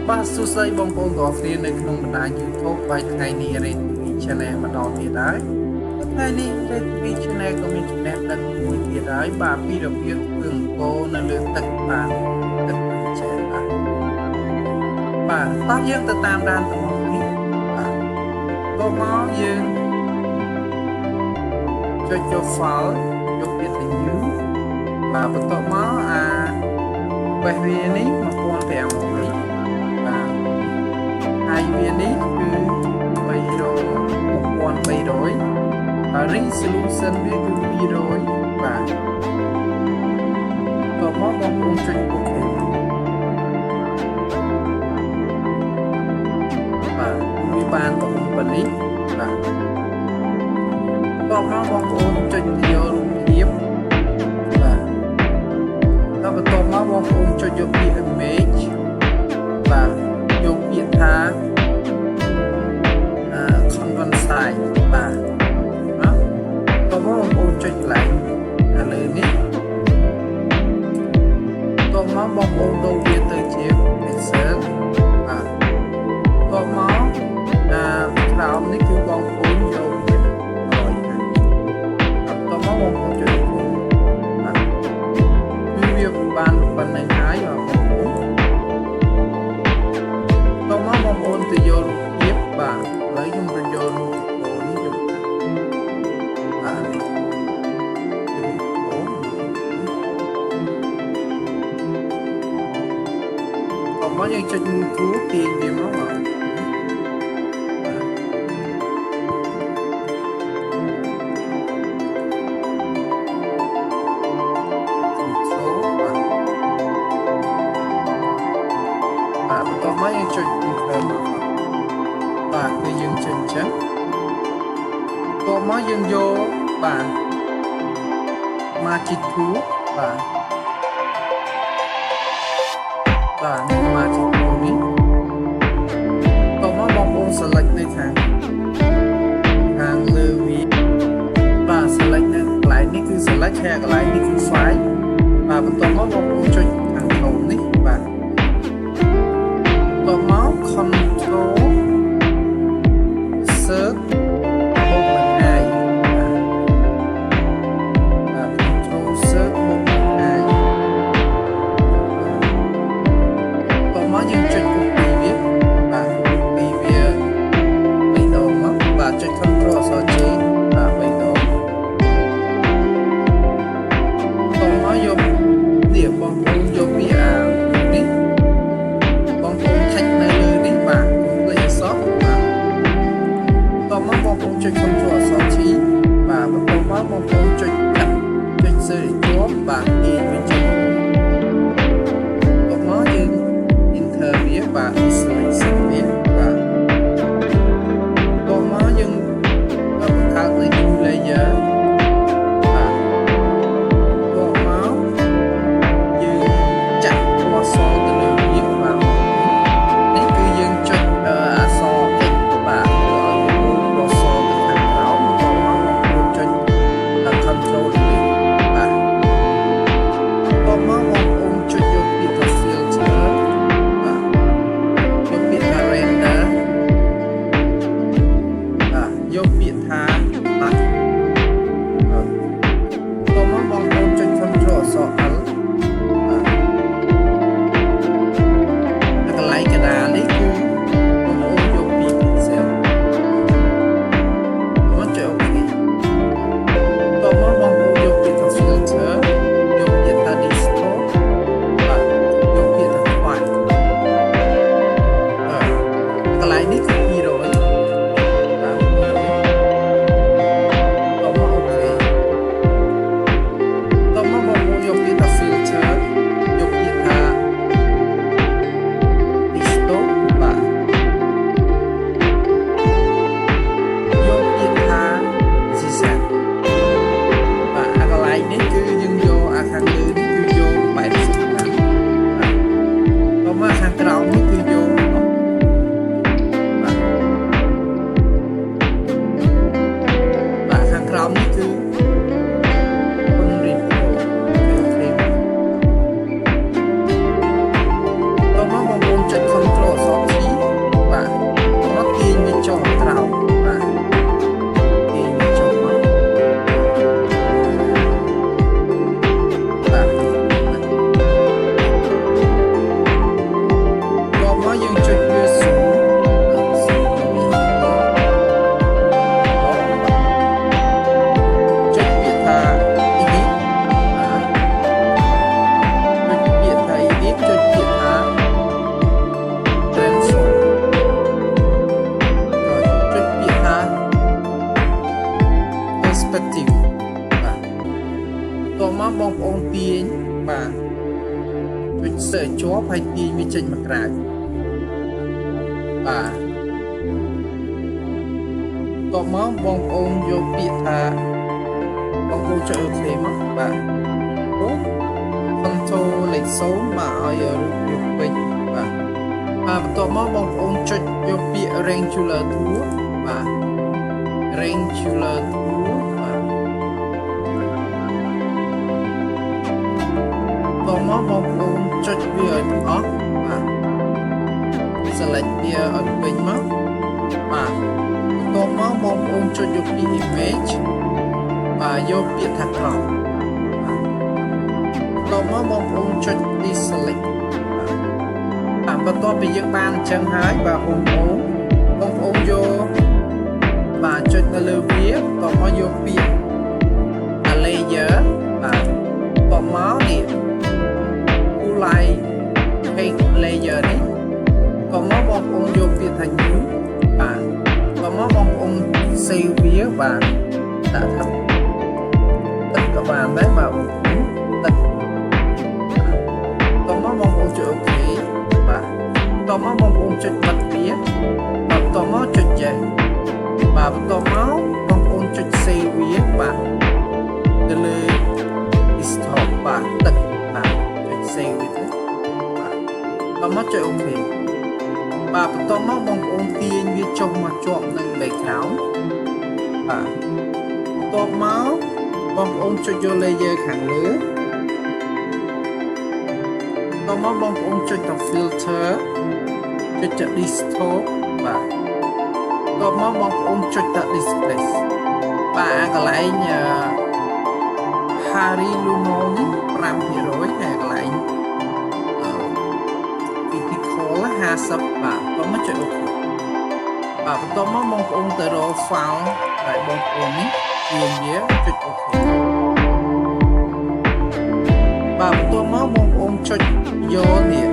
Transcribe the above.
បាទសួស្តីបងប្អូនទាំងអស់គ្នានៅក្នុងបណ្ដាញ YouTube បាយថ្ងៃនេះ Rad TV Channel ម្ដងទៀតហើយថ្ងៃនេះ Rad TV Channel ក៏មានចំណេះដឹងមួយទៀតហើយបាទពីរបៀបធ្វើអង្គរនៅលើទឹកបាទទឹកចេះបាទតោះយើងទៅតាមដានទាំងនេះបាទក៏មកយើងចុចចូល file យកវាទៅ new បាទបន្ទាប់មកបេះវានេះ1500បាទហើយវានេះគឺ300 1300 resolution វាគឺ200បាទតោះមកបងប្អូនចុច OK បាទវាបានទៅប៉ុណ្នេះបាទតោះមកបងប្អូនចុចយករូបភាពបាទដល់បន្ទាប់មកបងប្អូនចុចយកពាក្យ image បាទយកពាក្យថា content style បាទតោះមកបងប្អូនចុចកន្លែងលើនេះតោះមកបងប្អូនដូរវាទៅជា pixel បាទតោះមកក្រោមនេះគឺបងប្អូនយកវា100ណាតោះមកបងប្អូនចុចបាទគឺវាបានប៉ុណ្ណឹងហើយបងប្អូនតោះមកបងប្អូនទៅយករូបភាពបាទឥឡូវខ្ញុំទៅយករូបបងប្អូនយកបាទមកយើងចុចមួយគូទាញវាមកបាទបន្ទាប់មកយើងចុច enter មកបាទគឺយើងចុចចឹងបន្ទាប់មកយើងយកបាទ magic tool បាទmagic tool នេះតោះមកបងប្អូន select នៅខាងលើវាបាទ select នៅកន្លែងនេះគឺ select ហើយកន្លែងនេះគឺ file បាទបន្ទាប់មកបងប្អូនចុចខាងក្រោមនេះបាទតោះមក control search បូកនឹង i បាទ control search បូកនឹង i តោះមកយើងចុច copy វាបាទ copy វា3ដងមកបាទចុច control អក្សរ J បាទ3ដងតោះមកយកនេះបងប្អូនយកវានេះបងប្អូនថេចនៅលើនេះបាទលេខអក្សរបាទតោះមកបងប្អូនចុច control អក្សរ T បាទបន្ទាប់មកបងប្អូនចុចដាក់ចុច search ជាប់បាទវាចេញតោះមកយើង enter វាបាទ selection វាបាទតោះមកយើងបង្កើតនៅ new layer បាទតោះមកយើងចាក់ពណ៌សទៅលើវាបាទនេះគឺយើងចុចអក្សរ X បាទឲ្យពណ៌សទៅខាងក្រោមតោះមកបងប្អូនចុច control នេះបាទតោះមកបងប្អូនចុចយកពាក្យថា filter បាទយកពាក្យថា render បាទយកពាក្យថាបាទតោះមកបងប្អូនចុច control អក្សរ L បាទកន្លែងកណ្ដាលនេះគឺបងប្អូនយកពី pixel មកចុច OK តោះមកបងប្អូនយកពាក្យថា filter យកពាក្យថា distort បាទយកពាក្យថា white កន្លែងនេះគឺ200បាទតោះមក OK តោះមកបងប្អូនយកពាក្យថា filter យកពាក្យថា distort ហើយទាញវាចេញមកក្រៅបាទតមកបងប្អូនយកពាក្យថាបងប្អូនចុចអូខេមកបាទអូ control លេខ0បាទឲ្យរូបភាពពេញបាទបន្ទាប់មកបងប្អូនចុចយកពាក្យ rectangular tool បាទ rectangular tool បាទតមកបងប្អូនចុចវាឲ្យទាំងអស់បាទ select វាឲ្យពេញមកបាទបន្ទាប់មកបងប្អូនចុចយកពាក្យ image បាទយកពាក្យថាក្រោមតមកបងប្អូនចុច deselect បន្ទាប់ពីយើងបានអញ្ចឹងហើយបាទបងប្អូនយកបាទចុចនៅលើវាតមកយកពាក្យ layer បាទតមកនេះ full line paint layer នេះតមកបងប្អូនយកពាក្យថា new បាទតមកបងប្អូន save វាបាទដាក់ទឹកក៏បានដែរបាទបងប្អូនទឹកតមកបងប្អូនចុច OK បាទតមកបងប្អូនចុចបិទវាបាទតមកចុចចេះបាទបន្ទាប់មកបងប្អូនចុច save វាបាទទៅលើ desktop បាទទឹកបាទចុច save វាទៅបាទតមកចុច OK បាទបន្ទាប់មកបងប្អូនទាញវាចុះមកជាប់នឹង background បាទបន្ទាប់មកបងប្អូនចុចយក layer ខាងលើតមកបងប្អូនចុចទៅ filter ចុចទៅ distort បាទតមកបងប្អូនចុចទៅ display បាទកន្លែងHarry Lumo នេះ 5% ហើយកន្លែងvertical 50បាទតមកចុច OK បាទបន្ទាប់មកបងប្អូនទៅរក file ដែលបងប្អូននេះទាញវាចុច OK បាទបន្ទាប់មកបងប្អូនចុចយកនេះ